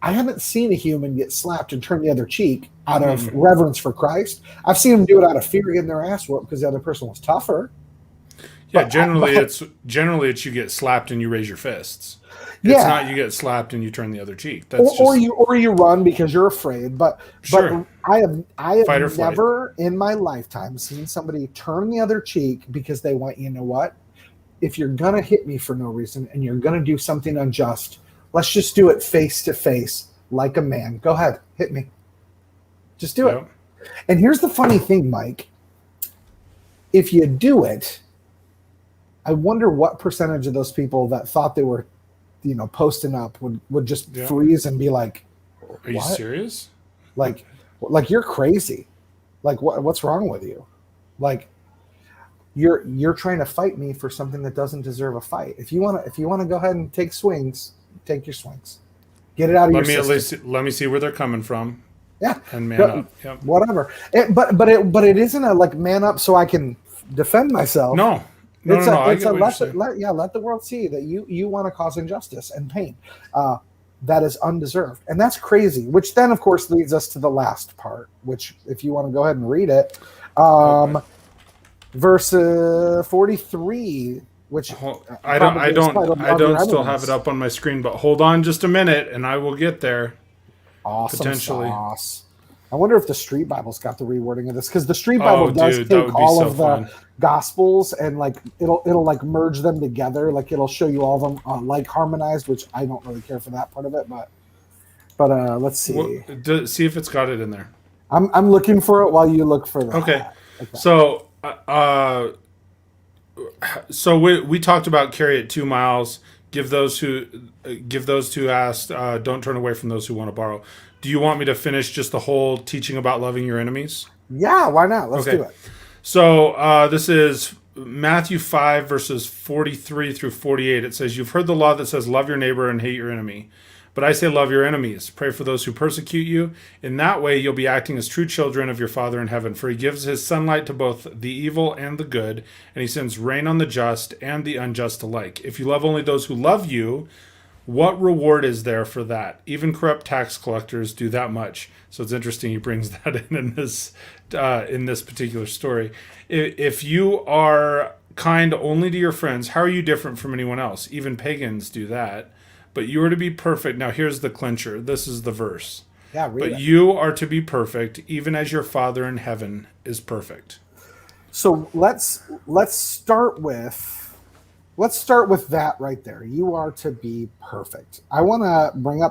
haven't seen a human get slapped and turn the other cheek out of reverence for Christ. I've seen them do it out of fear getting their ass whooped because the other person was tougher. Yeah, generally it's you get slapped and you raise your fists. It's not you get slapped and you turn the other cheek. That's or you run because you're afraid. But I have never in my lifetime seen somebody turn the other cheek because they went, you know what? If you're gonna hit me for no reason and you're gonna do something unjust, let's just do it face to face like a man. Go ahead, hit me. Just do it. And here's the funny thing, Mike. If you do it, I wonder what percentage of those people that thought they were, posting up would just freeze and be like, what? Are you serious? Like you're crazy. Like what's wrong with you? Like you're trying to fight me for something that doesn't deserve a fight. If you want to go ahead and take swings, take your swings. Get it out of your system. Let me see where they're coming from. Yeah. And man up. Yep. Whatever. But it isn't a like man up so I can defend myself. No. Let the world see that you want to cause injustice and pain. That is undeserved. And that's crazy, which then, of course, leads us to the last part, which, if you want to go ahead and read it, verse 43, which I don't still have it up on my screen, but hold on just a minute, and I will get there. Awesome potentially. Sauce. I wonder if the Street Bible's got the rewording of this, because the Street Bible does take all of the Gospels and it'll like merge them together. Like it'll show you all of them like harmonized, which I don't really care for that part of it. But let's see. See if it's got it in there. I'm looking for it while you look for that. Okay. So we talked about carry it 2 miles. Give those who ask. Don't turn away from those who want to borrow. Do you want me to finish just the whole teaching about loving your enemies? Yeah, why not? Let's do it. So this is Matthew 5, verses 43 through 48. It says, "You've heard the law that says, love your neighbor and hate your enemy. But I say, love your enemies. Pray for those who persecute you. In that way, you'll be acting as true children of your Father in heaven. For he gives his sunlight to both the evil and the good, and he sends rain on the just and the unjust alike. If you love only those who love you, what reward is there for that? Even corrupt tax collectors do that much." So it's interesting he brings that in this particular story. If you are kind only to your friends. How are you different from anyone else? Even pagans do that. But you are to be perfect. Now, here's the clincher. This is the verse. Yeah, read But it. you are to be perfect, even as your Father in heaven is perfect. So let's start with that right there. You are to be perfect. I'm going to bring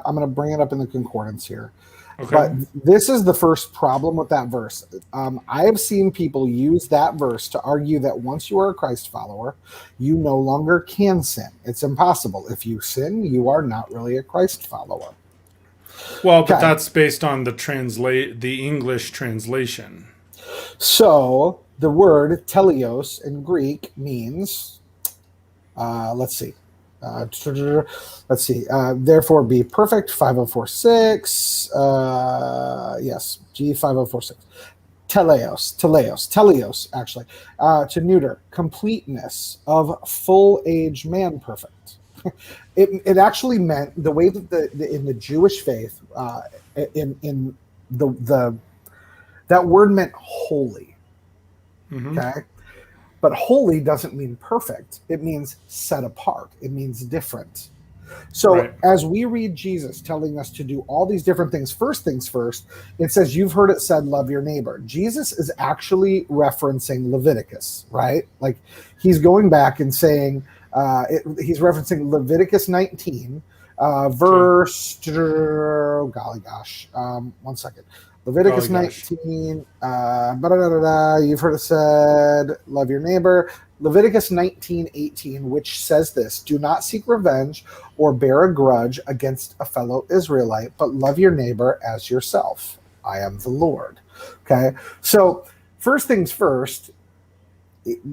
it up in the concordance here. Okay. But this is the first problem with that verse. I have seen people use that verse to argue that once you are a Christ follower, you no longer can sin. It's impossible. If you sin, you are not really a Christ follower. Well, but Okay. that's based on the English translation. So the word teleos in Greek means, let's see. Therefore, be perfect. 5046. Yes, G5046. Teleos, actually, to neuter, completeness of full age man, perfect. It actually meant the way that in the Jewish faith, in the that word meant holy. Okay. But holy doesn't mean perfect. It means set apart. It means different. So Right. as we read Jesus telling us to do all these different things first, it says, you've heard it said, love your neighbor. Jesus is actually referencing Leviticus, right? Like he's going back and saying, he's referencing Leviticus 19, verse, oh, golly gosh, 1 second. Leviticus 19, you've heard it said, love your neighbor. Leviticus 19:18, which says this, do not seek revenge or bear a grudge against a fellow Israelite, but love your neighbor as yourself. I am the Lord. Okay, so first things first,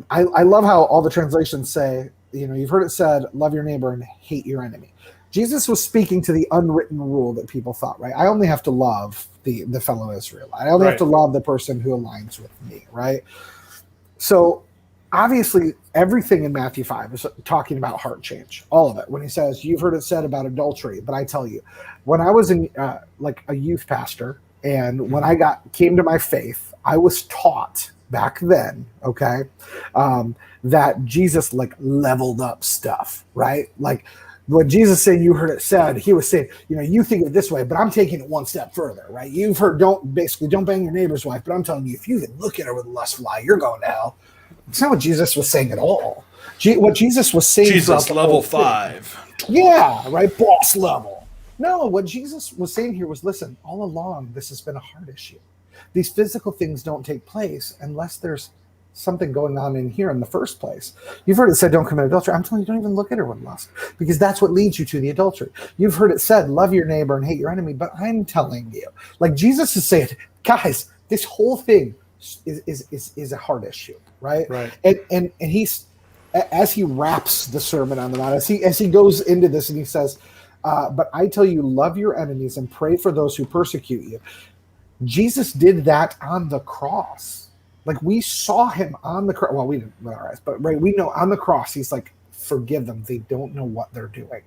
I love how all the translations say, you've heard it said, love your neighbor and hate your enemy. Jesus was speaking to the unwritten rule that people thought, right? I only have to love the fellow Israelite. I only have to love the person who aligns with me, right? So obviously everything in Matthew 5 is talking about heart change, all of it. When he says, you've heard it said about adultery, but I tell you, when I was in like a youth pastor, and when I came to my faith, I was taught back then, okay, that Jesus like leveled up stuff, right? Like what Jesus said, you heard it said, he was saying, you think it this way, but I'm taking it one step further, right? You've heard, don't bang your neighbor's wife, but I'm telling you, if you even look at her with a lustful eye, you're going to hell. It's not what Jesus was saying at all. What Jesus was saying, Jesus level 5. Yeah, right, boss level. No, what Jesus was saying here was, listen, all along, this has been a heart issue. These physical things don't take place unless there's something going on in here in the first place. You've heard it said, don't commit adultery. I'm telling you, don't even look at her with lust, because that's what leads you to the adultery. You've heard it said, love your neighbor and hate your enemy. But I'm telling you, like Jesus is saying, guys, this whole thing is a heart issue, right? And he's, as he wraps the Sermon on the Mount, as he goes into this, and he says, but I tell you, love your enemies and pray for those who persecute you. Jesus did that on the cross. Like we saw him on the cross. Well, we didn't with our eyes, but right, we know on the cross, he's like, forgive them. They don't know what they're doing.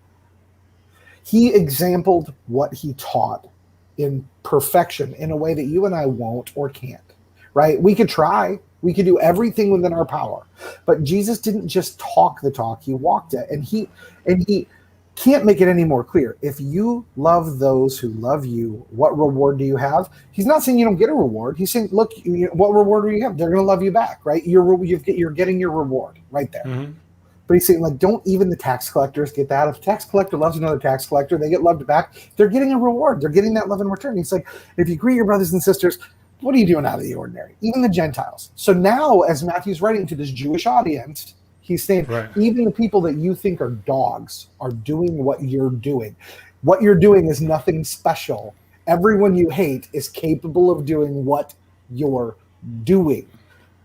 He exampled what he taught in perfection in a way that you and I won't or can't, right? We could try. We could do everything within our power. But Jesus didn't just talk the talk, he walked it. And he can't make it any more clear. If you love those who love you, what reward do you have? He's not saying you don't get a reward. He's saying, look, what reward do you have? They're going to love you back, right? You're getting your reward right there. Mm-hmm. But he's saying, like, don't even the tax collectors get that? If a tax collector loves another tax collector, they get loved back. They're getting a reward. They're getting that love in return. He's like, if you greet your brothers and sisters, what are you doing out of the ordinary? Even the Gentiles. So now, as Matthew's writing to this Jewish audience, he's saying, even the people that you think are dogs are doing what you're doing. What you're doing is nothing special. Everyone you hate is capable of doing what you're doing.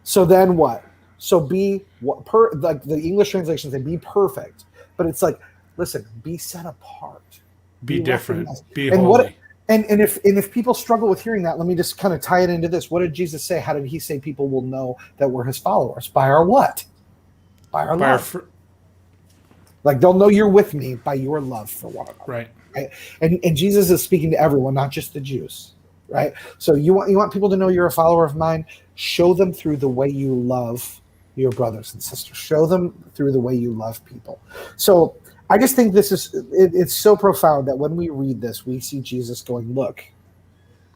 So then what? So like the English translation say, be perfect. But it's like, listen, be set apart. Be different. Be and holy. And if people struggle with hearing that, let me just kind of tie it into this. What did Jesus say? How did he say people will know that we're his followers? By our what? By our love. Like they'll know you're with me by your love for one another. Right. And Jesus is speaking to everyone, not just the Jews. Right. So you want people to know you're a follower of mine. Show them through the way you love your brothers and sisters. Show them through the way you love people. So I just think it's so profound that when we read this, we see Jesus going, look,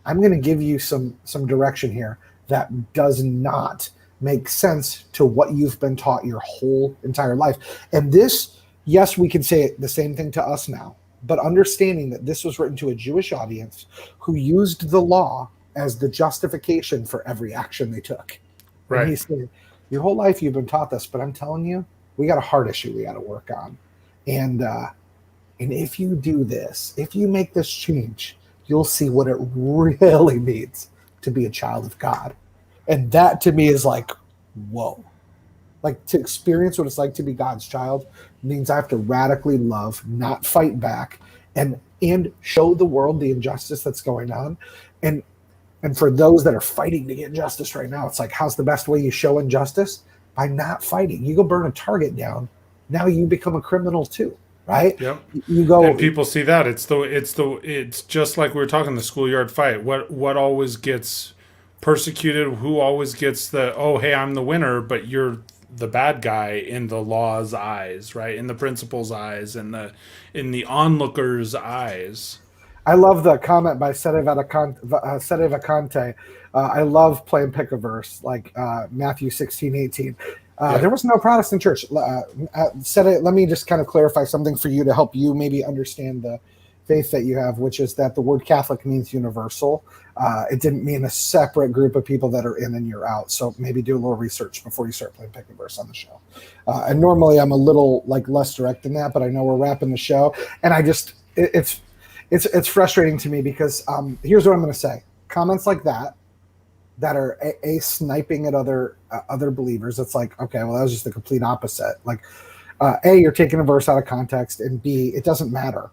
I'm going to give you some direction here that does not make sense to what you've been taught your whole entire life. And this, yes, we can say the same thing to us now, but understanding that this was written to a Jewish audience who used the law as the justification for every action they took. Right. And he said, your whole life you've been taught this, but I'm telling you, we got a heart issue we got to work on. And if you do this, if you make this change, you'll see what it really means to be a child of God. And that to me is like, whoa. Like, to experience what it's like to be God's child means I have to radically love, not fight back, and show the world the injustice that's going on. And for those that are fighting to get justice right now, it's like, how's the best way you show injustice? By not fighting. You go burn a target down. Now you become a criminal too. Right? Yep. You go, and people see that it's just like we were talking the schoolyard fight. What always gets persecuted? Who always gets the, oh, hey, I'm the winner, but you're the bad guy in the law's eyes, right? In the principal's eyes, and in the onlooker's eyes. I love the comment by Sede Vacante. I love playing pick a verse like Matthew 16:18. There was no Protestant church. Let me just kind of clarify something for you to help you maybe understand the faith that you have, which is that the word Catholic means universal. It didn't mean a separate group of people that are in and you're out. So maybe do a little research before you start playing pick a verse on the show. And normally I'm a little like less direct than that, but I know we're wrapping the show, and it's frustrating to me because here's what I'm going to say: comments like that are sniping at other believers. It's like, okay, well, that was just the complete opposite. Like, A, you're taking a verse out of context, and B, it doesn't matter.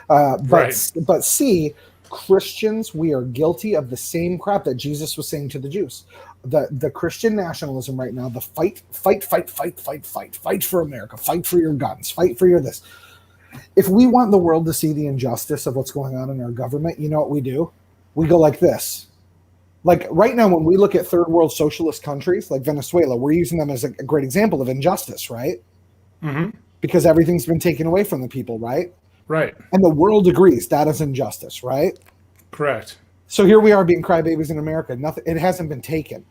But C, Christians, we are guilty of the same crap that Jesus was saying to the Jews. The Christian nationalism right now, the fight for America, fight for your guns, fight for your this. If we want the world to see the injustice of what's going on in our government, you know what we do? We go like this. Like right now, when we look at third world socialist countries like Venezuela, we're using them as a great example of injustice, right? Mm-hmm. Because everything's been taken away from the people, right? Right. And the world agrees that is injustice, right? Correct. So here we are being crybabies in America. Nothing, it hasn't been taken.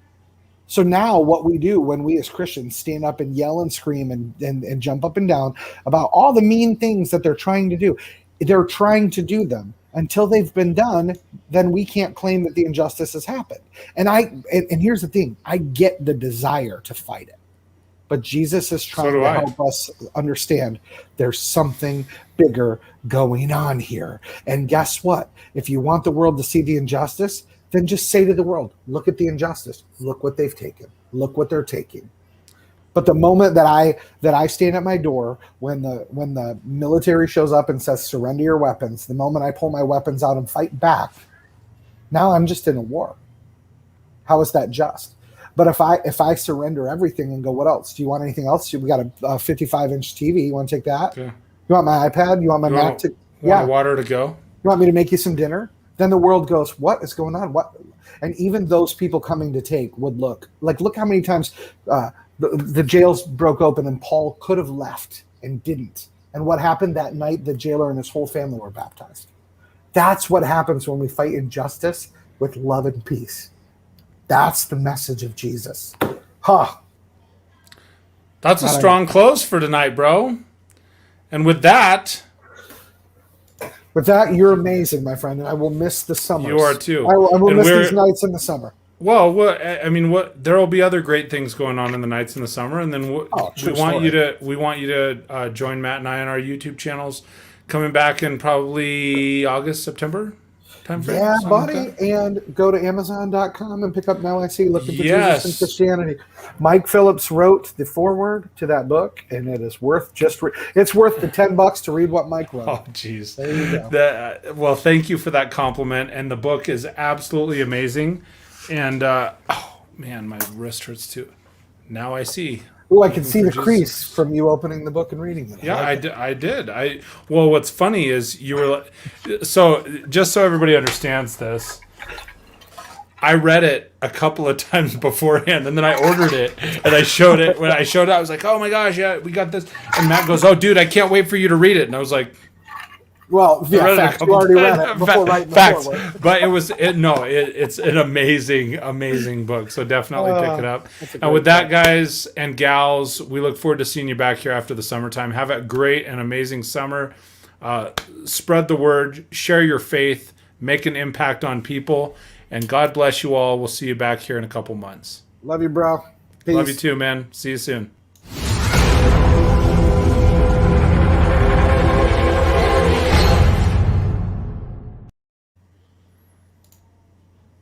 So now what we do when we as Christians stand up and yell and scream and jump up and down about all the mean things that they're trying to do, they're trying to do them. Until they've been done, then we can't claim that the injustice has happened. And here's the thing: I get the desire to fight it, but Jesus is trying to help us understand there's something bigger going on here. And guess what? If you want the world to see the injustice, then just say to the world, look at the injustice. Look what they've taken. Look what they're taking. But the moment that I stand at my door when the military shows up and says surrender your weapons, the moment I pull my weapons out and fight back, now I'm just in a war. How is that just? But if I surrender everything and go, what else? Do you want anything else? We got a 55-inch TV. You want to take that? Yeah. You want my iPad? You want my Mac to? Want water to go? You want me to make you some dinner? Then the world goes, what is going on? What? And even those people coming to take would look how many times the jails broke open and Paul could have left and didn't. And what happened that night? The jailer and his whole family were baptized. That's what happens when we fight injustice with love and peace. That's the message of Jesus. That's a strong close for tonight, bro. And with that, you're amazing, my friend, and I will miss the summer. You are too. I will miss these nights in the summer. Well, there will be other great things going on in the nights in the summer, and then we want you to join Matt and I on our YouTube channels, coming back in probably August, September timeframe. Yeah, buddy, and go to Amazon.com and pick up Now I See, Looking for Jesus and Christianity. Mike Phillips wrote the foreword to that book, and it is worth it's worth the $10 to read what Mike wrote. Oh, jeez. There you go. Well, thank you for that compliment, and the book is absolutely amazing. And, oh, man, my wrist hurts too. Now I see. Oh, I can see the crease from you opening the book and reading it. Yeah, I did. Well, what's funny is you were... So, just so everybody understands this, I read it a couple of times beforehand, and then I ordered it, and I showed it. When I showed it, I was like, "Oh my gosh, yeah, we got this!" And Matt goes, "Oh, dude, I can't wait for you to read it." And I was like, Well, I read yeah, it a facts. You couple already read times. it before writing the Facts, foreword. but it's an amazing book. So definitely pick it up. That's a And great with that, book. guys and gals, we look forward to seeing you back here after the summertime. Have a great and amazing summer. Spread the word, share your faith, make an impact on people, and God bless you all. We'll see you back here in a couple months. Love you, bro. Peace. Love you too, man. See you soon.